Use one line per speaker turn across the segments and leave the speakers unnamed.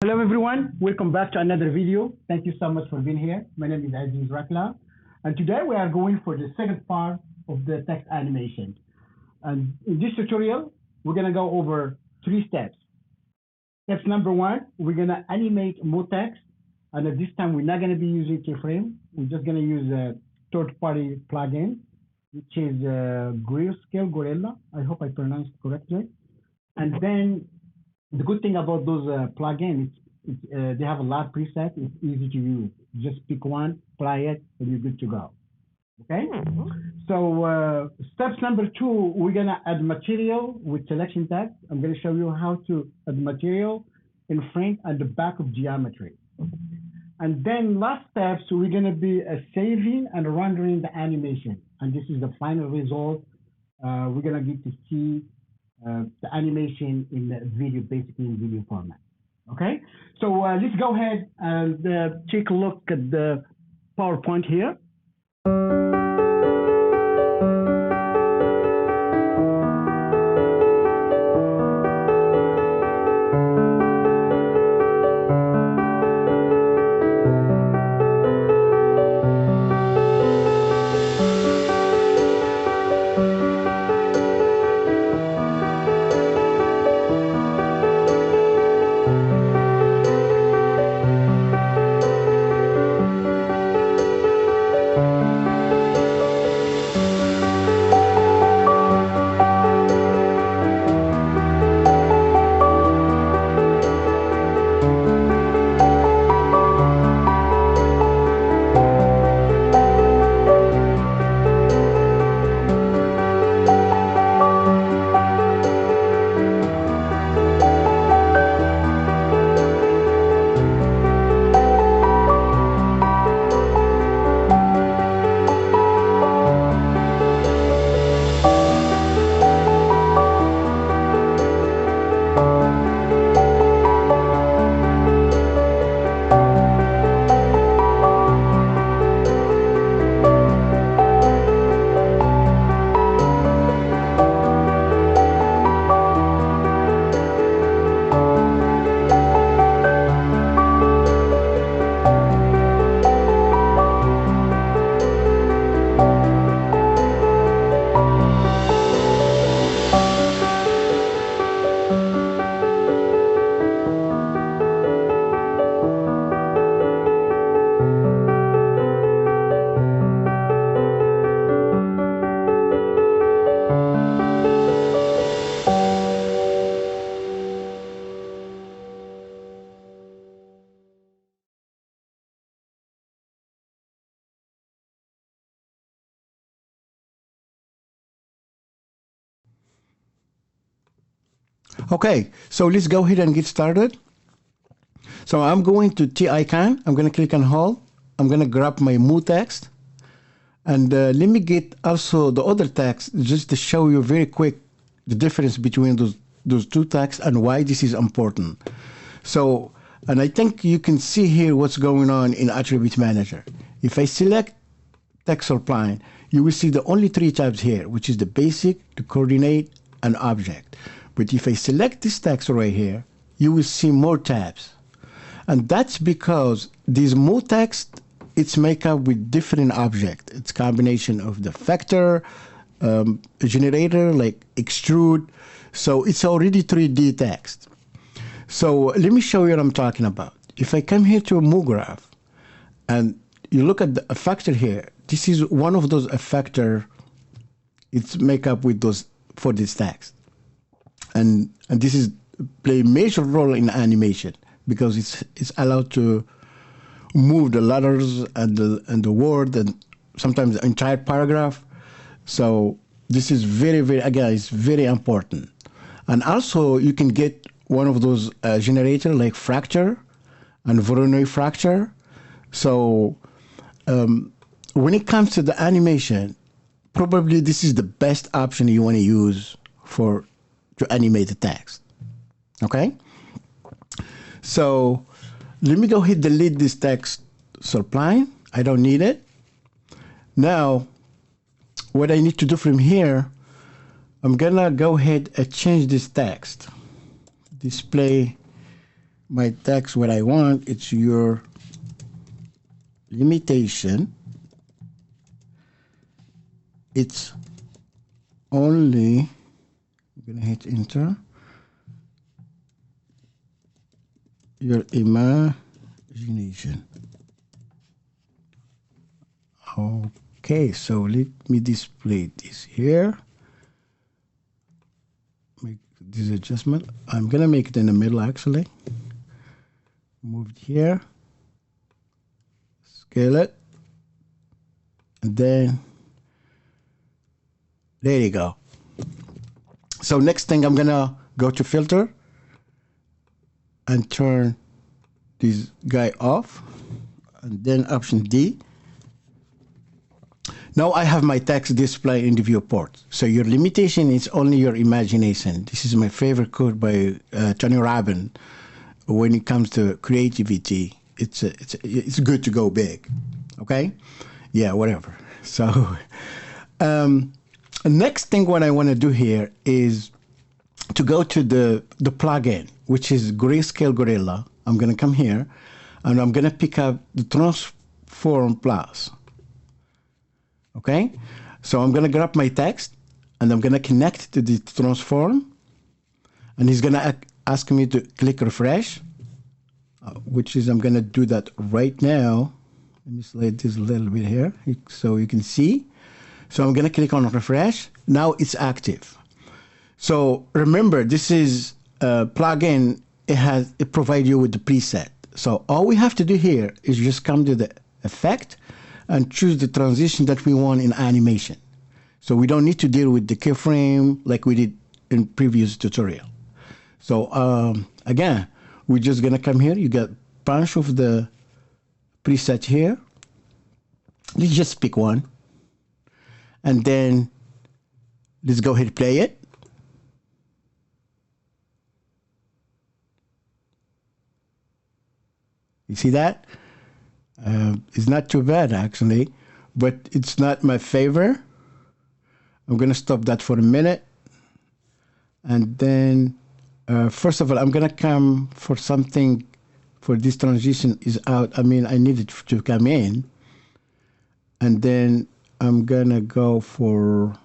Hello everyone, welcome back to another video. Thank you so much for being here. My name is Aziz Rakla, and today we are going for the second part of the text animation. And in this tutorial, we're gonna go over three steps. Step number one, we're gonna animate more text, and at this time we're not gonna be using keyframe. We're just gonna use a third-party plugin, which is Grayscale Gorilla. I hope I pronounced it correctly. And then the good thing about those plugins, they have a lot of presets. It's easy to use. Just pick one, apply it, and you're good to go. Okay. So steps number two, we're gonna add material with selection text. I'm gonna show you how to add material in front and the back of geometry. And then last steps, we're gonna be saving and rendering the animation. And this is the final result. We're gonna get to see the animation in the video, basically in video format. Okay, so let's go ahead and take a look at the PowerPoint here.
Okay, so let's go ahead and get started. So I'm going to T icon. I'm going to click on hold. I'm going to grab my move text. And let me get also the other text just to show you very quick the difference between those two texts and why this is important. So, and I think you can see here what's going on in Attribute Manager. If I select text supply, you will see the only three tabs here, which is the basic, the coordinate, and object. But if I select this text right here, you will see more tabs. And that's because this more text, it's made up with different objects. It's a combination of the vector, generator, like extrude. So it's already 3D text. So let me show you what I'm talking about. If I come here to a move graph, and you look at the effector here, this is one of those effector. It's made up with those for this text. And this is play a major role in animation because it's allowed to move the letters and the word and sometimes the entire paragraph. So this is very again, it's very important. And also you can get one of those generator like Fracture and Voronoi Fracture. So when it comes to the animation, probably this is the best option you want to use to animate the text. Okay? So let me go ahead and delete this text supply. I don't need it. Now, what I need to do from here, I'm gonna go ahead and change this text. Display my text what I want. It's your limitation. It's only, I'm gonna hit enter, your imagination. Okay, so let me display this here. Make this adjustment. I'm gonna make it in the middle actually. Move it here, scale it, and then there you go. So next thing, I'm gonna go to filter and turn this guy off, and then option D. Now I have my text display in the viewport. So your limitation is only your imagination. This is my favorite quote by Tony Robbins. When it comes to creativity, it's good to go big. Okay, yeah, whatever. So next thing what I want to do here is to go to the plugin, which is Grayscale Gorilla. I'm going to come here and I'm going to pick up the Transform Plus. Okay, so I'm going to grab my text and I'm going to connect to the transform, and he's going to ask me to click refresh, which is I'm going to do that right now. Let me slide this a little bit here so you can see. So I'm going to click on refresh. Now it's active. So remember, this is a plugin. It provides you with the preset. So all we have to do here is just come to the effect and choose the transition that we want in animation. So we don't need to deal with the keyframe like we did in previous tutorial. So again, we're just gonna come here. You got a bunch of the preset here. Let's just pick one. And then let's go ahead and play it. You see that? It's not too bad actually, but it's not my favor. I'm gonna stop that for a minute. And then first of all, I'm gonna come for something for this transition is out. I mean, I need it to come in. And then I'm gonna go for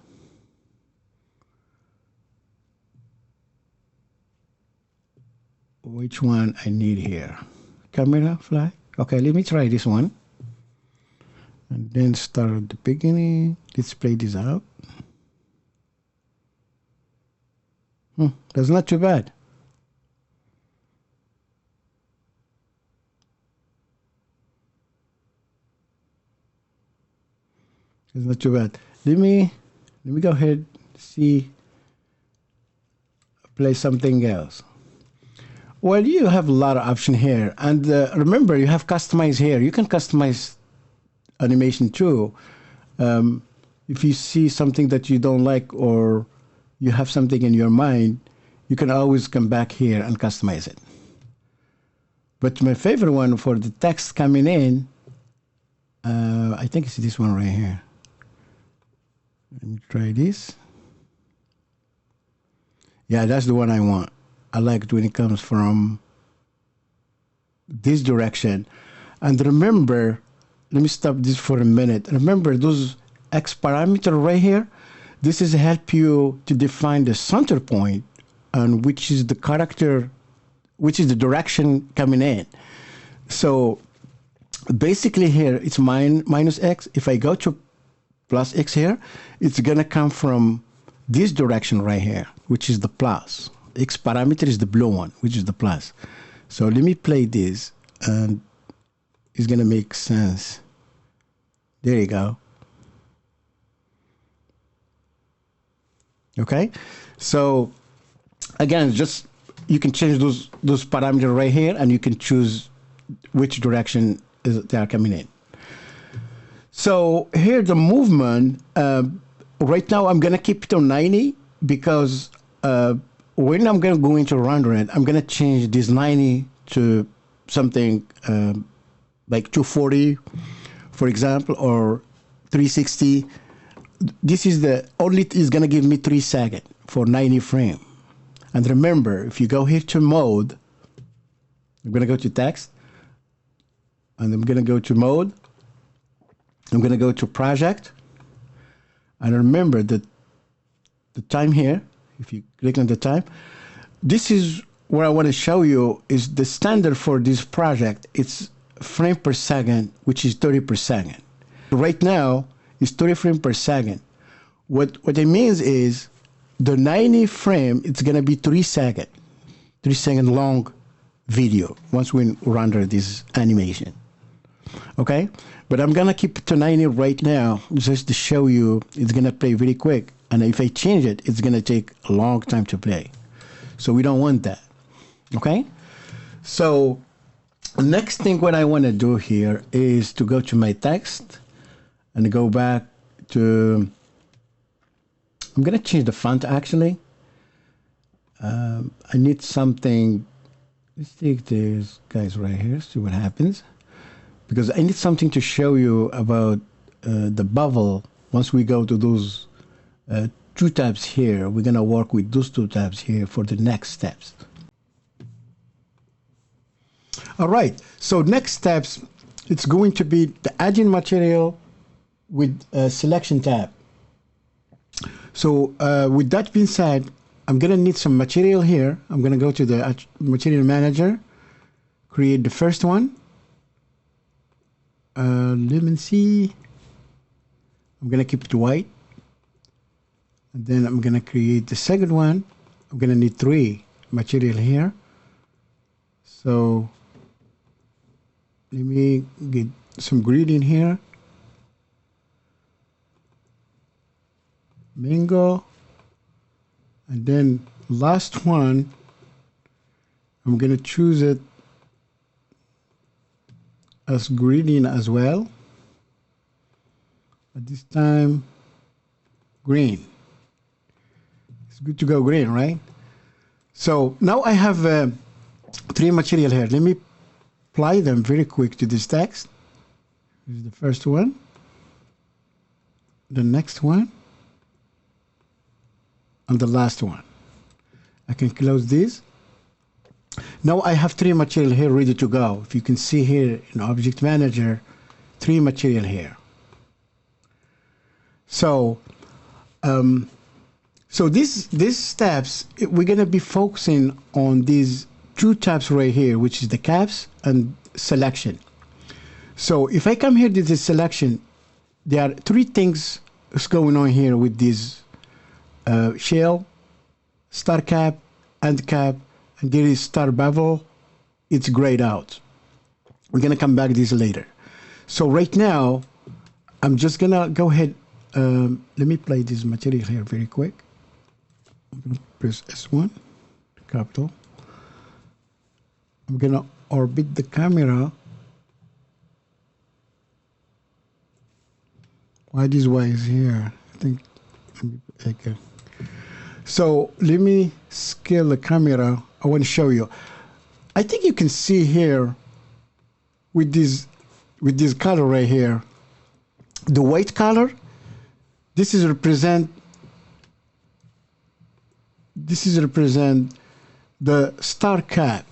which one I need here. Camera fly. Okay, let me try this one. And then start at the beginning. Let's play this out. That's not too bad. It's not too bad. Let me go ahead, see, play something else. Well, you have a lot of option here, and remember, you have customize here. You can customize animation too. If you see something that you don't like or you have something in your mind, you can always come back here and customize it. But my favorite one for the text coming in, I think it's this one right here. Let me try this. Yeah, that's the one I want. I like it when it comes from this direction. And remember, let me stop this for a minute. Remember those X parameter right here? This is help you to define the center point and which is the character, which is the direction coming in. So basically here, it's minus X. If I go to plus X here, it's gonna come from this direction right here, which is the plus. X parameter is the blue one, which is the plus. So let me play this and it's gonna make sense. There you go. Okay, so again, just you can change those parameters right here, and you can choose which direction they are coming in. So here the movement. Right now I'm gonna keep it on 90 because when I'm gonna go into render it, I'm gonna change this 90 to something like 240, for example, or 360. This is the only is gonna give me 3 seconds for 90 frame. And remember, if you go here to mode, I'm going to go to text, and I'm going to go to mode. I'm going to go to project, and remember that the time here, if you click on the time, this is what I want to show you is the standard for this project. It's frame per second, which is 30 per second. Right now, it's 30 frames per second. What it means is the 90 frame, it's going to be 3 second long video once we render this animation. Okay? But I'm going to keep it to 90 right now just to show you it's going to play very quick. And if I change it, it's going to take a long time to play. So we don't want that. Okay? So next thing what I want to do here is to go to my text and go back to, I'm going to change the font actually. I need something, let's take these guys right here, see what happens. Because I need something to show you about the bubble. Once we go to those 2 tabs here, we're going to work with those 2 tabs here for the next steps. All right, so next steps, it's going to be the adding material with a selection tab. So with that being said, I'm going to need some material here. I'm going to go to the material manager, create the first one. Let me see. I'm going to keep it white. And then I'm going to create the second one. I'm going to need 3 material here. So let me get some grid in here. Mango. And then last one, I'm going to choose it as green as well. At this time, green. It's good to go green, right? So now I have 3 material here. Let me apply them very quick to this text. This is the first one. The next one. And the last one. I can close this. Now I have 3 material here ready to go. If you can see here in Object Manager, 3 material here. So, these steps, we're going to be focusing on these 2 tabs right here, which is the caps and selection. So if I come here to the selection, there are 3 things that's going on here with this shell, star cap, end cap, and there is star bevel. It's grayed out. We're going to come back to this later. So right now, I'm just going to go ahead. Let me play this material here very quick. I'm going to press S1, capital. I'm going to orbit the camera. Why this Y is here? I think, okay. So let me scale the camera. I want to show you. I think you can see here with this color right here, the white color. This is represent the star cap,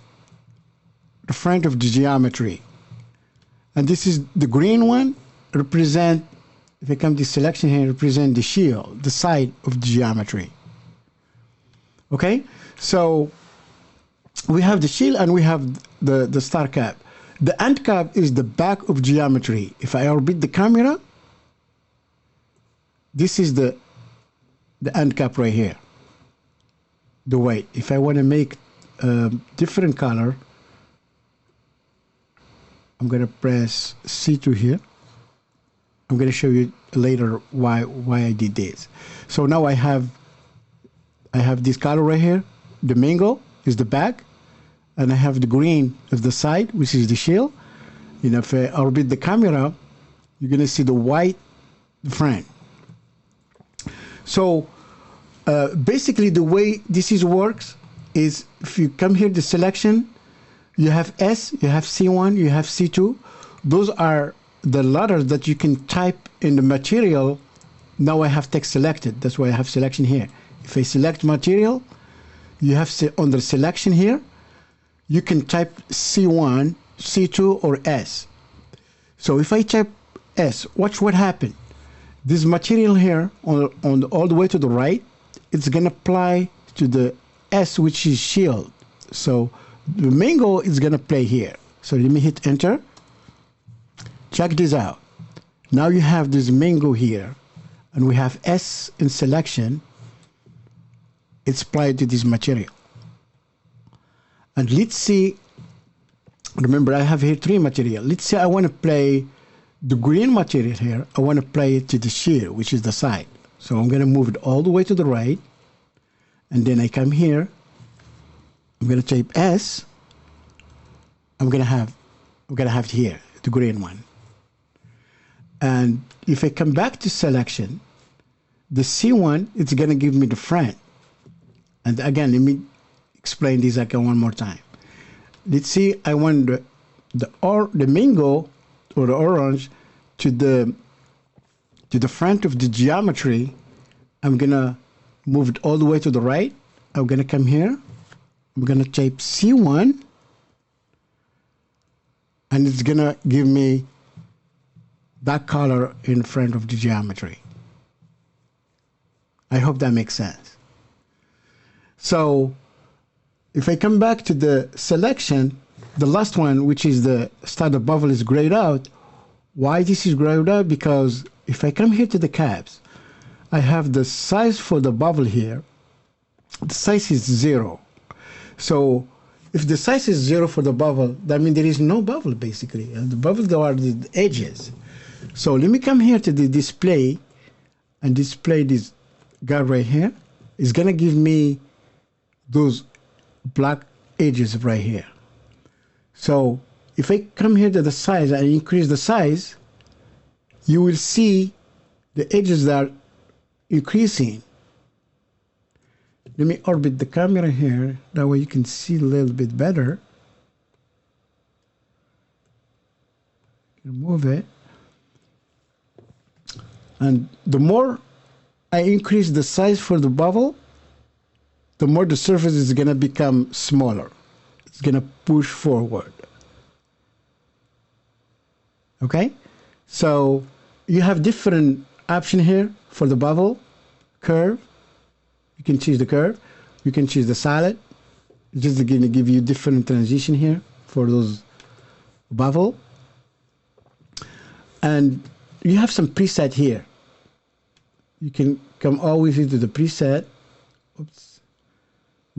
the front of the geometry, and this is the green one represent. If I come to selection here, represent the shield, the side of the geometry. Okay, so we have the shield and we have the star cap. The end cap is the back of geometry. If I orbit the camera, this is the end cap right here, the white. If I want to make a different color, I'm going to press C2 here. I'm going to show you later why I did this. So now I have this color right here. The mango is the back, and I have the green as the side, which is the shield. You know, if I orbit the camera, you're going to see the white front. So basically the way this works is if you come here to selection, you have S, you have C1, you have C2. Those are the letters that you can type in the material. Now I have text selected. That's why I have selection here. If I select material, you have under selection here, you can type C1, C2, or S. So if I type S, watch what happened. This material here on all the way to the right, it's gonna apply to the S, which is shield. So the mango is gonna play here. So let me hit enter. Check this out. Now you have this mango here, and we have S in selection. It's applied to this material. And let's see, remember I have here 3 material. Let's say I want to play the green material here. I want to play it to the shear, which is the side. So I'm going to move it all the way to the right. And then I come here. I'm going to type S. I'm going to have here, the green one. And if I come back to selection, the C1, it's going to give me the front. And again, let me explain this again one more time. Let's see, I want the mango or the orange to the front of the geometry. I'm gonna move it all the way to the right. I'm gonna come here. I'm gonna type C1, and it's gonna give me that color in front of the geometry. I hope that makes sense. So if I come back to the selection, the last one, which is the starter bubble, is grayed out. Why this is grayed out? Because if I come here to the caps, I have the size for the bubble here. The size is 0. So if the size is 0 for the bubble, that means there is no bubble basically. And the bubbles are the edges. So let me come here to the display and display this guy right here. It's gonna give me those black edges right here. So if I come here to the size and increase the size, you will see the edges that are increasing. Let me orbit the camera here, that way you can see a little bit better. Move it. And the more I increase the size for the bubble, the more the surface is going to become smaller. It's going to push forward. Okay? So you have different options here for the bubble, curve. You can choose the curve. You can choose the solid. It's just going to give you different transition here for those bubble. And you have some preset here. You can come always into the preset. Oops.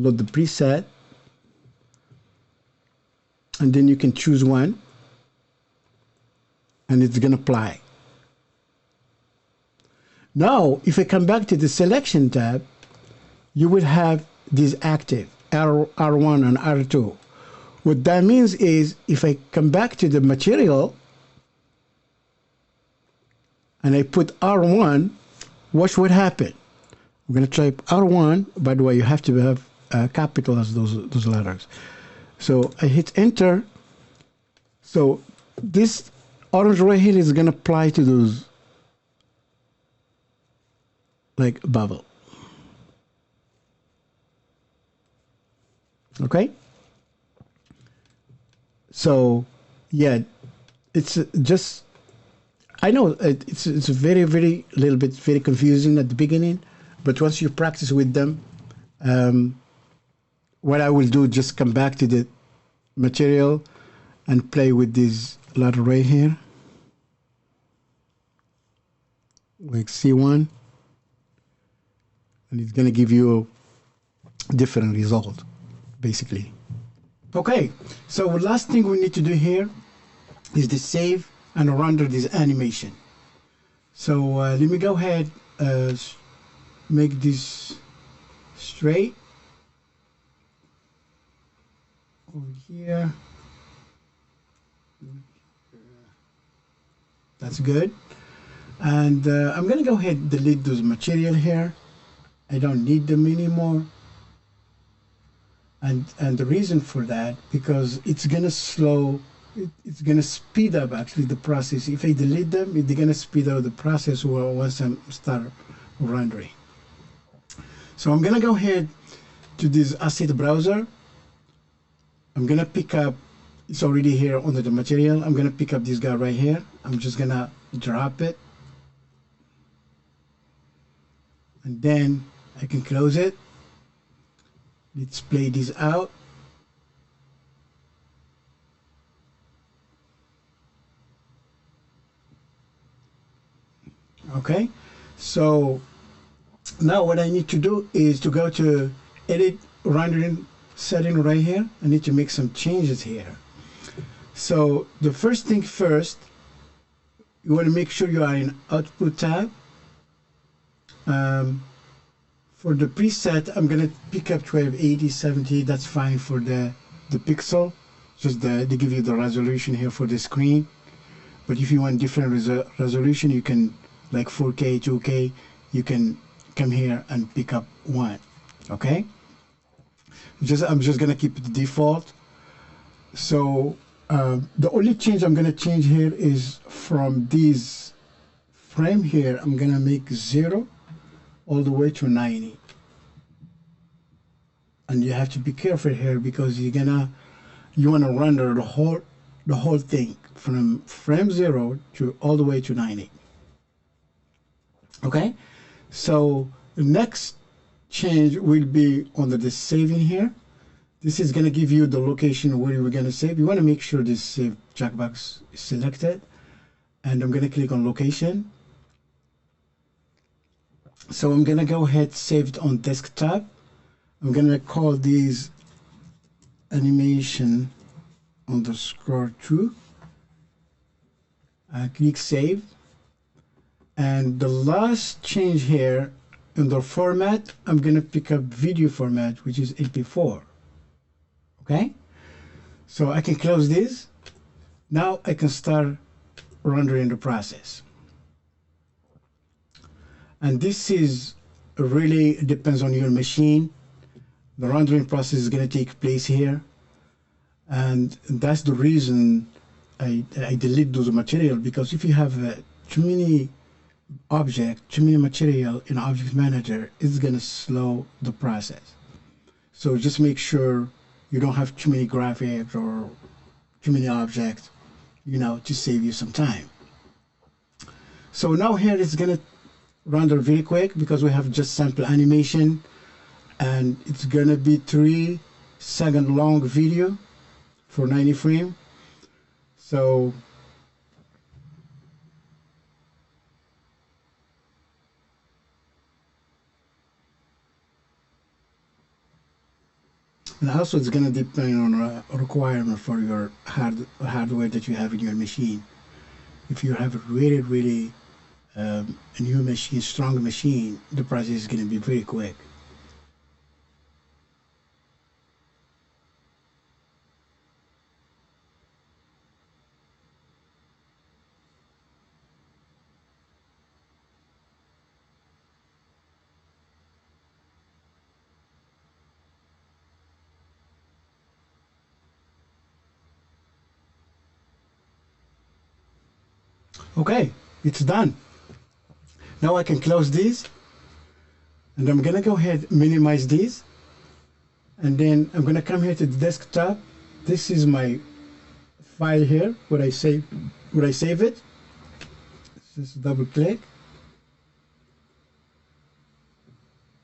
Load the preset, and then you can choose one, and it's going to apply. Now, if I come back to the selection tab, you will have this active, R1 and R2. What that means is, if I come back to the material, and I put R1, watch what happened. I'm going to type R1. By the way, you have to have capital as those letters. So I hit enter. So this orange right here is going to apply to those like bubble. Okay. So yeah, it's just, I know it's very, very little bit very confusing at the beginning, but once you practice with them, what I will do, just come back to the material and play with this letter right here, like C1, and it's going to give you a different result, basically. Okay, so last thing we need to do here is to save and render this animation. So let me go ahead, make this straight over here. That's good. And I'm going to go ahead and delete those material here. I don't need them anymore. And the reason for that, because it's going to slow, it's going to speed up actually the process. If I delete them, they're going to speed up the process once I start rendering. So I'm going to go ahead to this asset browser, I'm gonna pick up, it's already here under the material. I'm gonna pick up this guy right here. I'm just gonna drop it. And then I can close it. Let's play this out. Okay, so now what I need to do is to go to edit rendering setting right here. I need to make some changes here. So the first thing first, you want to make sure you are in output tab. For the preset, I'm gonna pick up 1280, 70. That's fine for the pixel. Just they give you the resolution here for the screen. But if you want different resolution, you can, like 4K, 2K, you can come here and pick up one. Okay. I'm just gonna keep the default. So the only change I'm gonna change here is from this frame here. I'm gonna make 0 all the way to 90. And you have to be careful here because you want to render the whole thing from frame 0 to all the way to 90. Okay, so the next change will be under the saving here. This is going to give you the location where we're going to save. You want to make sure this save checkbox is selected, and I'm going to click on location. So I'm going to go ahead, save it on desktop. I'm going to call these animation underscore 2. Click save. And the last change here under format, I'm going to pick up video format, which is MP4. Okay, so I can close this. Now I can start rendering the process. And this is really depends on your machine. The rendering process is going to take place here. And that's the reason I delete those material, because if you have too many too many material in Object Manager, it's going to slow the process. So just make sure you don't have too many graphics or too many objects, to save you some time. So now here it's going to render very quick because we have just sample animation, and it's going to be 3-second long video for 90 frames. So and also it's going to depend on a requirement for your hardware that you have in your machine. If you have a really a new machine, strong machine, the process is going to be very quick. Okay, it's done. Now I can close this, and I'm gonna go ahead minimize this, and then I'm gonna come here to the desktop. This is my file here where I save it. Just double click.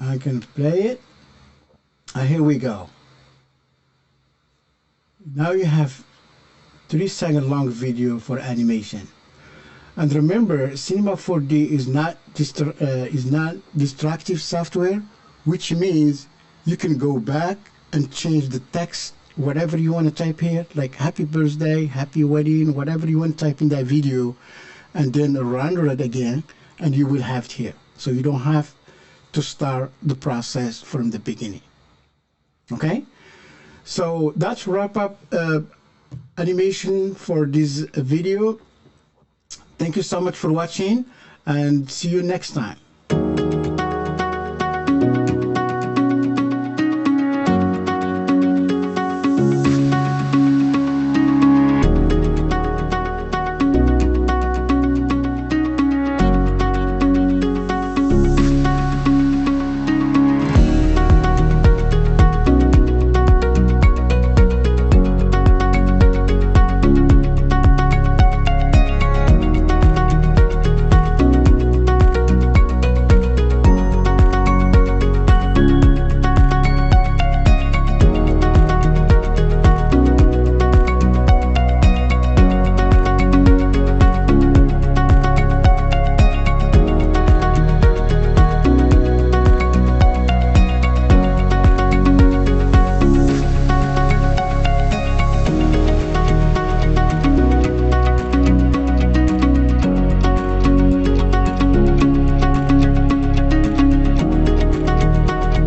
I can play it, and here we go. Now you have 3-second long video for animation. And remember, Cinema 4D is not destructive software, which means you can go back and change the text, whatever you want to type here, like happy birthday, happy wedding, whatever you want to type in that video, and then render it again, and you will have it here. So you don't have to start the process from the beginning. Okay? So that's wrap up animation for this video. Thank you so much for watching, and see you next time.